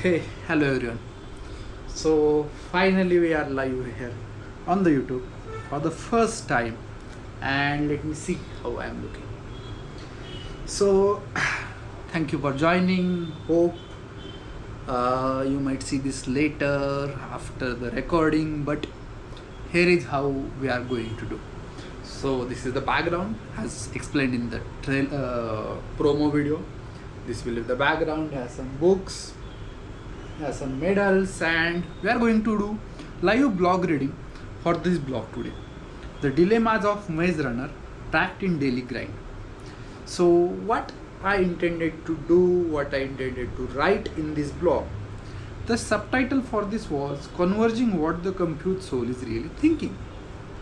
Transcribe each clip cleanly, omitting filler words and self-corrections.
Hey, hello everyone. So finally we are live here on the YouTube for the first time, and let me see how I am looking. So thank you for joining. Hope you might see this later after the recording, but here is how we are going to do. So this is the background as explained in the promo video. This will be the background, has some books, has some medals, and we are going to do live blog reading for this blog today. The dilemmas of maze runner trapped in daily grind. So what I intended to do, what I intended to write in this blog, the subtitle for this was Converging What the Compute Soul is Really Thinking.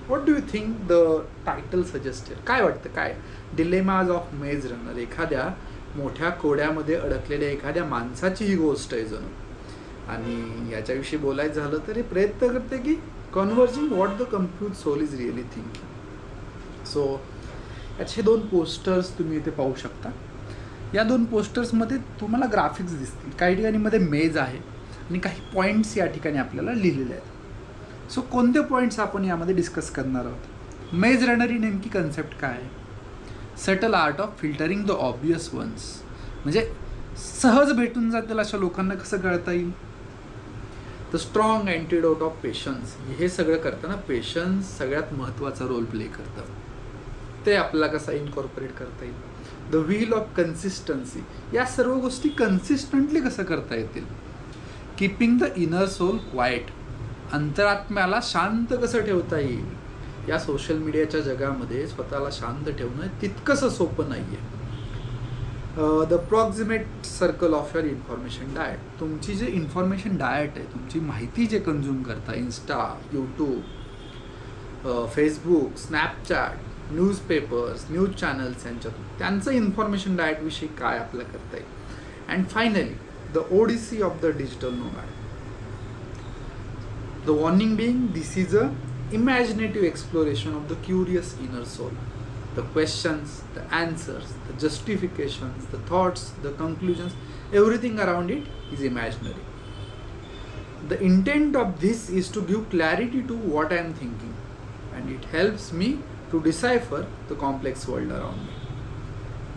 What do you think the title suggested? काय वाटतं, काय dilemmas of मेज runner, एखाद्या मोठ्या कोड्यामध्ये अडकलेल्या एखाद्या माणसाची ही गोष्ट आहे जणू. आणि याच्याविषयी बोलायचं झालं तर हे प्रयत्न करते की converging what the compute soul is really thinking. So याचे दोन पोस्टर्स तुम्ही इथे पाहू शकता. या दोन पोस्टर्समध्ये तुम्हाला ग्राफिक्स दिसतील. काही ठिकाणी मध्ये मेज आहे आणि काही पॉईंट्स या ठिकाणी आपल्याला लिहिलेले आहेत. सो कोणते पॉईंट्स आपण यामध्ये डिस्कस करणार आहोत. मेज रनर ही नेमकी कन्सेप्ट काय आहे. Subtle art of filtering the obvious ones, म्हणजे सहज भेटून जातील अशा लोकांना कसं कळता येईल. The strong antidote of patience, हे सगळं करताना पेशन्स सगळ्यात महत्त्वाचा रोल प्ले करतं. ते आपल्याला कसं इनकॉर्पोरेट करता येईल. द व्हील ऑफ कन्सिस्टन्सी, या सर्व गोष्टी कन्सिस्टंटली कसं करता येतील. Keeping the inner soul quiet, अंतरात्म्याला शांत कसं ठेवता येईल. या सोशल मीडियाच्या जगामध्ये स्वतःला शांत ठेवणं तितकंसं सोपं नाही आहे. The proximate circle of your information diet, तुमची जे इन्फॉर्मेशन डाएट आहे, तुमची माहिती जे कन्झ्युम करता, Insta, YouTube, Facebook, Snapchat, newspapers, news channels, यांच्यातून त्यांचं इन्फॉर्मेशन डाएटविषयी काय आपल्याला करता येईल. And finally the odyssey of the digital nomad. The warning being, this is a imaginative exploration of the curious inner soul. The questions, the answers, the justifications, the thoughts, the conclusions, everything around it is imaginary. The intent of this is to give clarity to what I am thinking, and it helps me to decipher the complex world around me.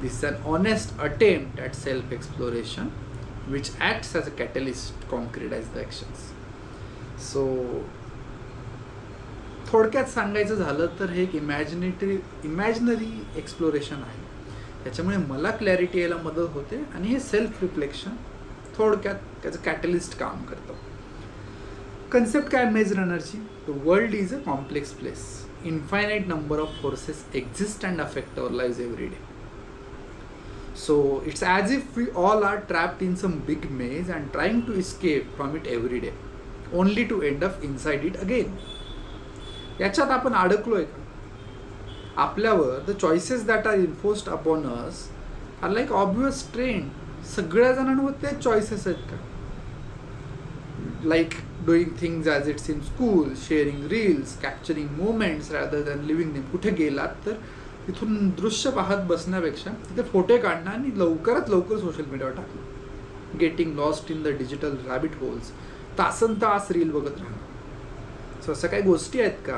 This is an honest attempt at self-exploration, which acts as a catalyst to concretize the actions. सो थोडक्यात सांगायचं झालं तर हे एक imaginary exploration आहे. त्याच्यामुळे मला clarity यायला मदत होते आणि हे सेल्फ रिफ्लेक्शन थोडक्यात त्याचं कॅटलिस्ट काम करतं. कन्सेप्ट काय मेज रनरची. The world is a complex place. Infinite number of forces exist and affect our live every day. So it's as if we all are trapped in some big maze and trying to escape from it every day, only to end up inside it again. याच्यात आपण अडकलोय का. आपल्यावर the choices that are infused upon us are like obvious trend. सगळ्या जणांवर तेच choices आहेत का. Like doing things as it's in school, sharing reels, capturing moments rather than living them. कुठे गेलात तर तिथून दृश्य पाहत बसण्यापेक्षा तिथे फोटो काढणं आणि लवकरात लवकर सोशल मीडियावर टाकणं. Getting lost in the digital rabbit holes, तासन तास रील बघत राहणं. सो असं काही गोष्टी आहेत का.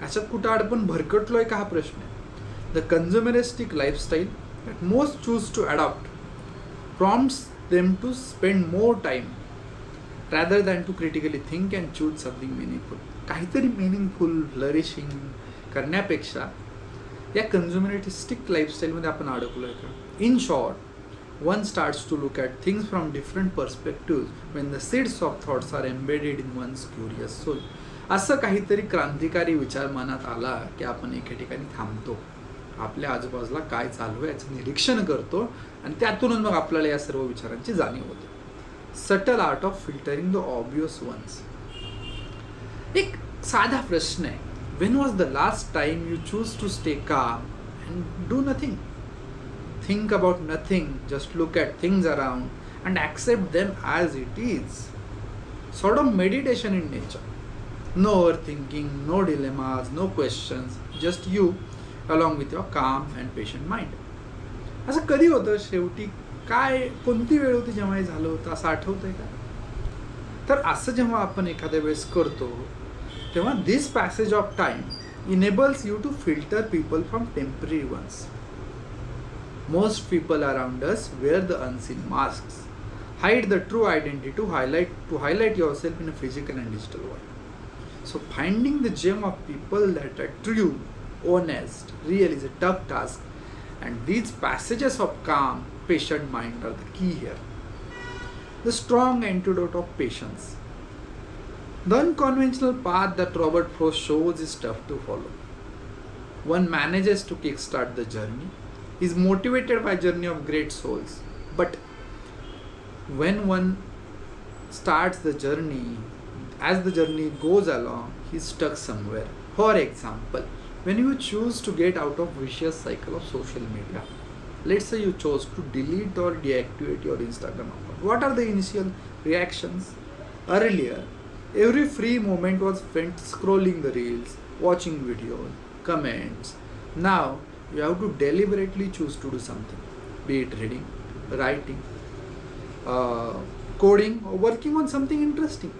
अशात कुठं आपण भरकटलोय का हा प्रश्न आहे. The consumeristic lifestyle that most choose to adopt prompts them to spend more time rather than to critically think and choose something meaningful. काहीतरी मिनिंगफुल फ्लरिशिंग करण्यापेक्षा या कन्झ्युमरिस्टिक लाईफस्टाईलमध्ये आपण अडकलोय का. In short, one starts to look at things from different perspectives when the seeds of thoughts are embedded in one's curious soul. असं काहीतरी क्रांतिकारी विचार मनात आला की आपण एके ठिकाणी थांबतो, आपल्या आजूबाजूला काय चालू आहे याचं निरीक्षण करतो आणि त्यातूनच मग आपल्याला या सर्व विचारांची जाणीव होते. Subtle art of filtering the obvious ones. एक साधा प्रश्न आहे. When was the last time you choose to stay calm and do nothing. Think about nothing, just look at things around and accept them as it is. Sort of meditation in nature. No overthinking, no dilemmas, no questions, just you along with your calm and patient mind. असं कधी होतं शेवटी. काय कोणती वेळ होती जेव्हा हे झालं होतं असं आठवतंय का. तर असं जेव्हा आपण एखाद्या वेळेस करतो तेव्हा this passage of time enables you to filter people from temporary ones. Most people around us wear the unseen masks, hide the true identity to highlight yourself in a physical and digital world. So finding the gem of people that are true, honest, real is a tough task, and these passages of calm, patient mind are the key here. The strong antidote of patience. The unconventional path that Robert Frost shows is tough to follow. One manages to kickstart the journey, is motivated by journey of great souls. But when one starts the journey, as the journey goes along, he's stuck somewhere. For example, when you choose to get out of vicious cycle of social media, let's say you chose to delete or deactivate your Instagram account. What are the initial reactions? Earlier, every free moment was spent scrolling the reels, watching videos, comments. Now you have to deliberately choose to do something, be it reading, writing, coding, or working on something interesting.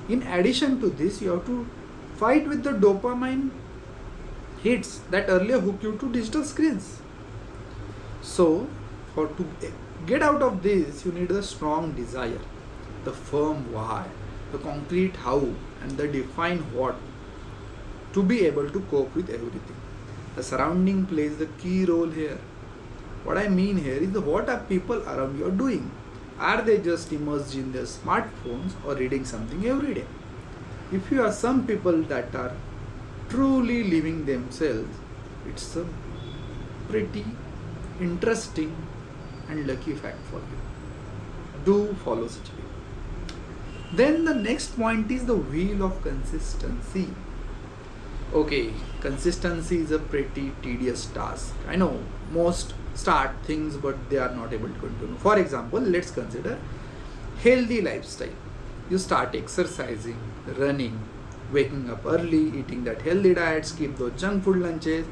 In addition to this, you have to fight with the dopamine hits that earlier hooked you to digital screens. So, to get out of this, you need a strong desire, the firm why, the concrete how, and the defined what to be able to cope with everything. The surrounding plays the key role here. What I mean here is what are people around you doing? Are they just immersed in their smartphones or reading something every day? If you are some people that are truly living themselves, it's a pretty interesting and lucky fact for you. Do follow such people. Then the next point is the wheel of consistency. Okay, consistency is a pretty tedious task. I know most start things but they are not able to continue. For example, let's consider healthy lifestyle. You start exercising, running, waking up early, eating that healthy diet, skip those junk food lunches,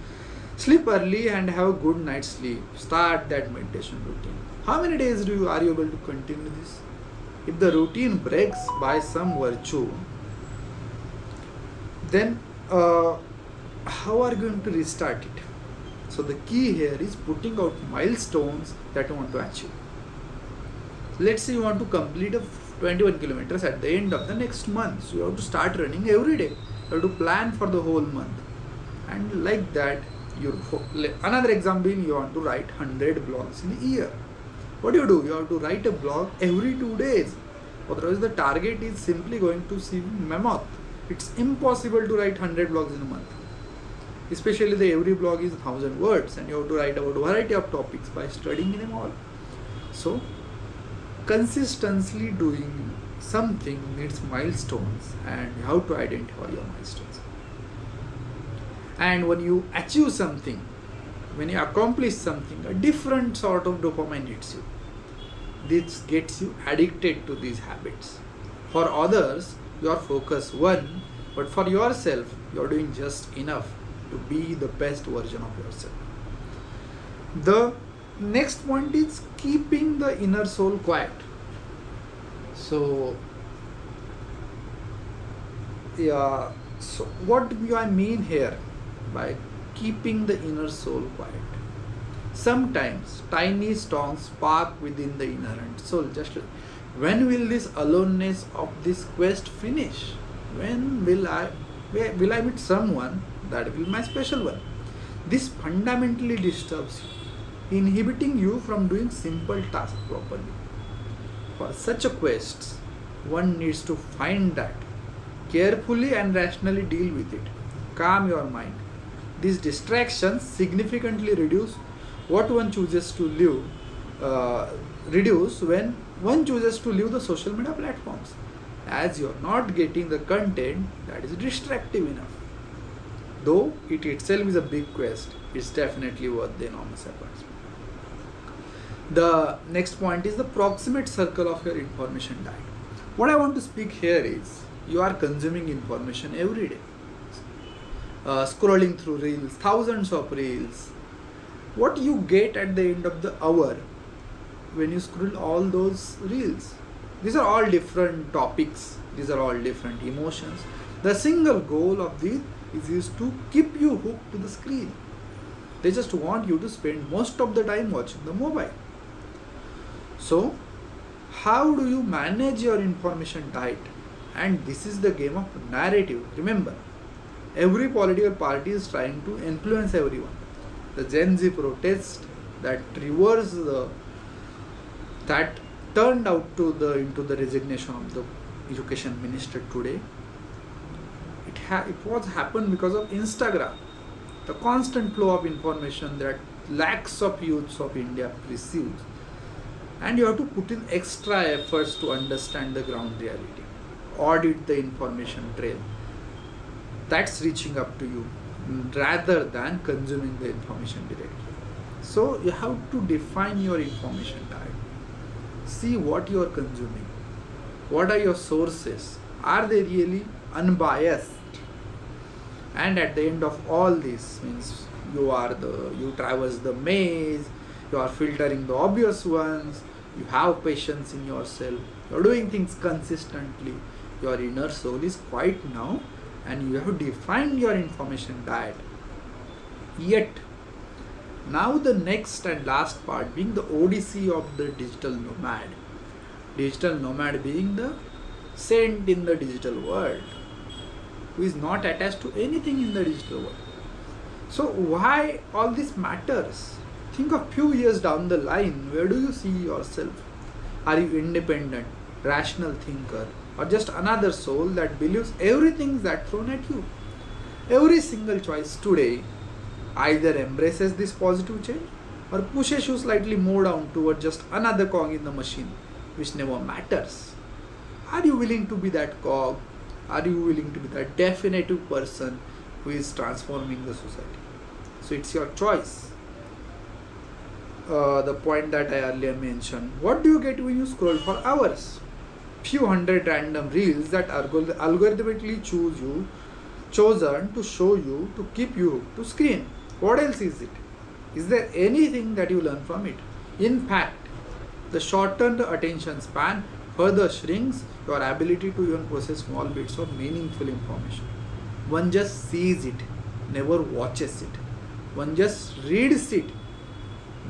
sleep early and have a good night's sleep. Start that meditation routine. How many days are you able to continue this? If the routine breaks by some virtue, then how are you going to restart it? So the key here is putting out milestones that you want to achieve. Let's say you want to complete 21 kilometers at the end of the next month. So you have to start running every day. You have to plan for the whole month. And like that, another example, you want to write 100 blogs in a year. What do? You have to write a blog every 2 days. Otherwise, the target is simply going to seem mammoth. It's impossible to write 100 blogs in a month. Especially every blog is 1000 words and you have to write about a variety of topics by studying them all. So, consistently doing something needs milestones and you have to identify your milestones. And when you achieve something, when you accomplish something, a different sort of dopamine hits you. This gets you addicted to these habits. For others, your focus one, but for yourself, you're doing just enough to be the best version of yourself. The next point is keeping the inner soul quiet. So what do I mean here by keeping the inner soul quiet? Sometimes tiny storms spark within the inherent soul. Just when will this aloneness of this quest finish? When will I meet someone that will be my special one? This fundamentally disturbs you, inhibiting you from doing simple tasks properly. For such a quest, one needs to find that, carefully and rationally deal with it, calm your mind. These distractions significantly reduce what one chooses to live, when one chooses to leave the social media platforms, as you are not getting the content that is distractive enough. Though it itself is a big quest, it's definitely worth the enormous efforts. The next point is the proximate circle of your information diet. What I want to speak here is you are consuming information every day, scrolling through reels, thousands of reels. What you get at the end of the hour when you scroll all those reels? These are all different topics, these are all different emotions. The single goal of this is to keep you hooked to the screen. They just want you to spend most of the time watching the mobile. So how do you manage your information diet? And this is the game of narrative. Remember, every political party is trying to influence everyone. The Gen Z protest that reversed that turned out to into the resignation of the education minister today. It was happened because of Instagram. The constant flow of information that lakhs of youths of India receives, and you have to put in extra efforts to understand the ground reality, audit the information trail that's reaching up to you rather than consuming the information directly. So you have to define your information diet. See what you are consuming. What are your sources? Are they really unbiased? And at the end of all this means you traverse the maze, you are filtering the obvious ones, you have patience in yourself, you are doing things consistently, your inner soul is quiet now, and you have defined your information diet. Yet now the next and last part being the odyssey of the digital nomad. Digital nomad being the saint in the digital world, who is not attached to anything in the digital world. So why all this matters? Think of few years down the line, where do you see yourself? Are you independent, rational thinker, or just another soul that believes everything that's thrown at you? Every single choice today either embraces this positive change or pushes you slightly more down toward just another cog in the machine, which never matters. Are you willing to be that cog? Are you willing to be that definitive person who is transforming the society? So it's your choice. The point that I earlier mentioned. What do you get when you scroll for hours? Few hundred random reels that are algorithmically chosen to show you, to keep you hooked to screen. What else is it? Is there anything that you learn from it? In fact, the shortened attention span further shrinks your ability to even process small bits of meaningful information. One just sees it, never watches it. One just reads it,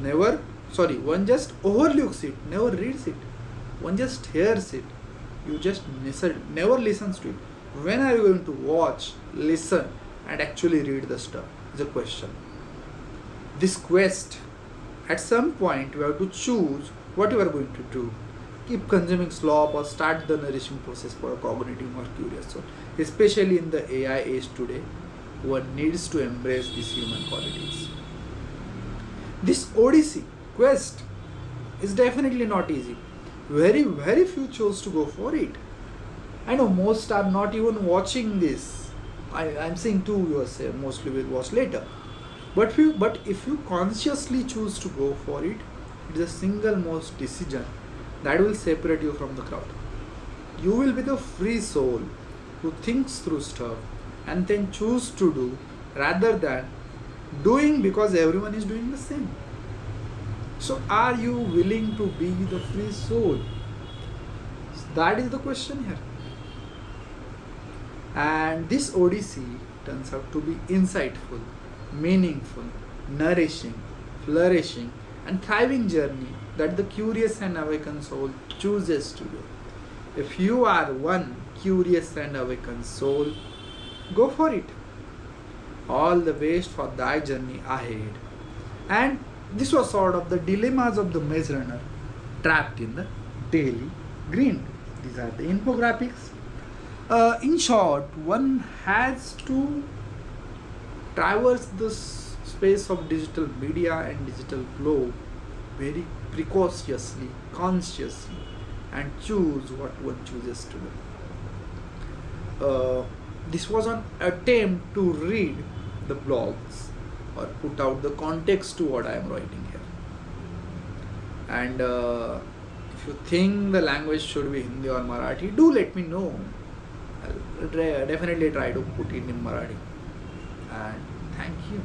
one just overlooks it, never reads it. One just hears it, you just never listens to it. When are you going to watch, listen, and actually read the stuff? Is a question. This quest, at some point, you have to choose what you are going to do. Keep consuming slop or start the nourishing process for a cognitive or curious soul. Especially in the AI age today, one needs to embrace these human qualities. This odyssey, quest, is definitely not easy. Very, very few chose to go for it. I know most are not even watching this. I'm saying two viewers mostly will watch later. But if you consciously choose to go for it, it is a single most decision that will separate you from the crowd. You will be the free soul who thinks through stuff and then choose to do rather than doing because everyone is doing the same. So are you willing to be the free soul? That is the question here. And this odyssey turns out to be insightful, meaningful, nourishing, flourishing, and thriving journey that the curious and awakened soul chooses to do. If you are one curious and awakened soul, go for it. All the best for thy journey ahead. And this was sort of the dilemmas of the maze runner trapped in the daily grind. These are the infographics. In short, one has to traverse the space of digital media and digital flow very precautiously, consciously, and choose what one chooses to do. This was an attempt to read the blogs or put out the context to what I am writing here. And if you think the language should be Hindi or Marathi, do let me know. I'll definitely try to put it in Marathi. And thank you.